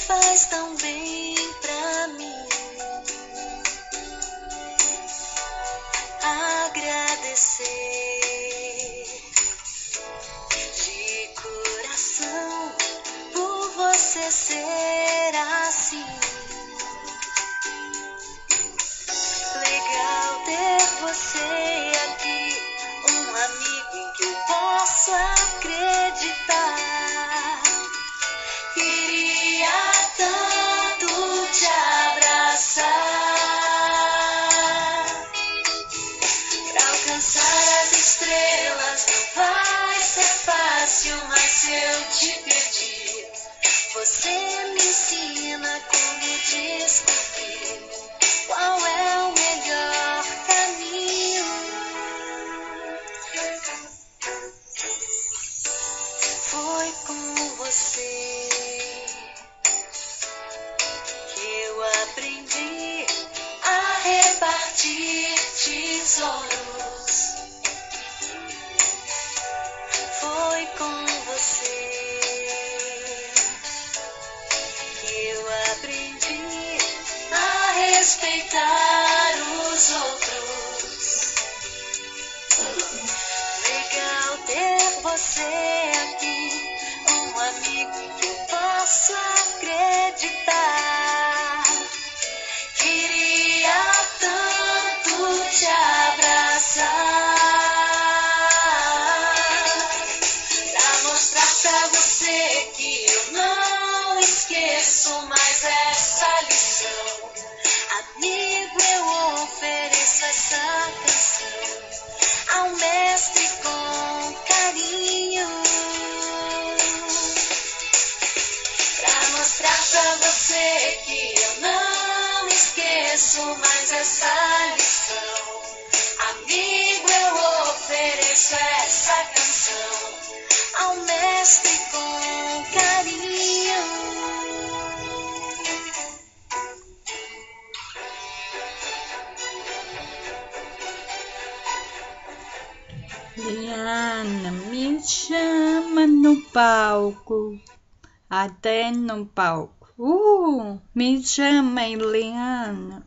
faz tão bem pra mim. Agradecer de coração por você ser assim. Legal ter você aqui, um amigo em que eu posso acreditar. Queria tanto te abraçar. Pra alcançar as estrelas não vai ser fácil, mas se eu te pedir, você me ensina como descobrir qual é o melhor caminho. Foi com você que eu aprendi a repartir tesouros. Foi com você que eu aprendi a respeitar os outros. Legal ter você aqui, um amigo que eu posso acreditar. Queria tanto te abraçar, pra mostrar pra você que eu não esqueço mais essa lição. Amigo, eu ofereço essa canção ao mestre com carinho, pra mostrar pra você que eu não esqueço mais essa lição. Amigo, eu ofereço essa canção ao mestre com carinho. Liana, me chama no palco, até no palco. Me chama, Eliana.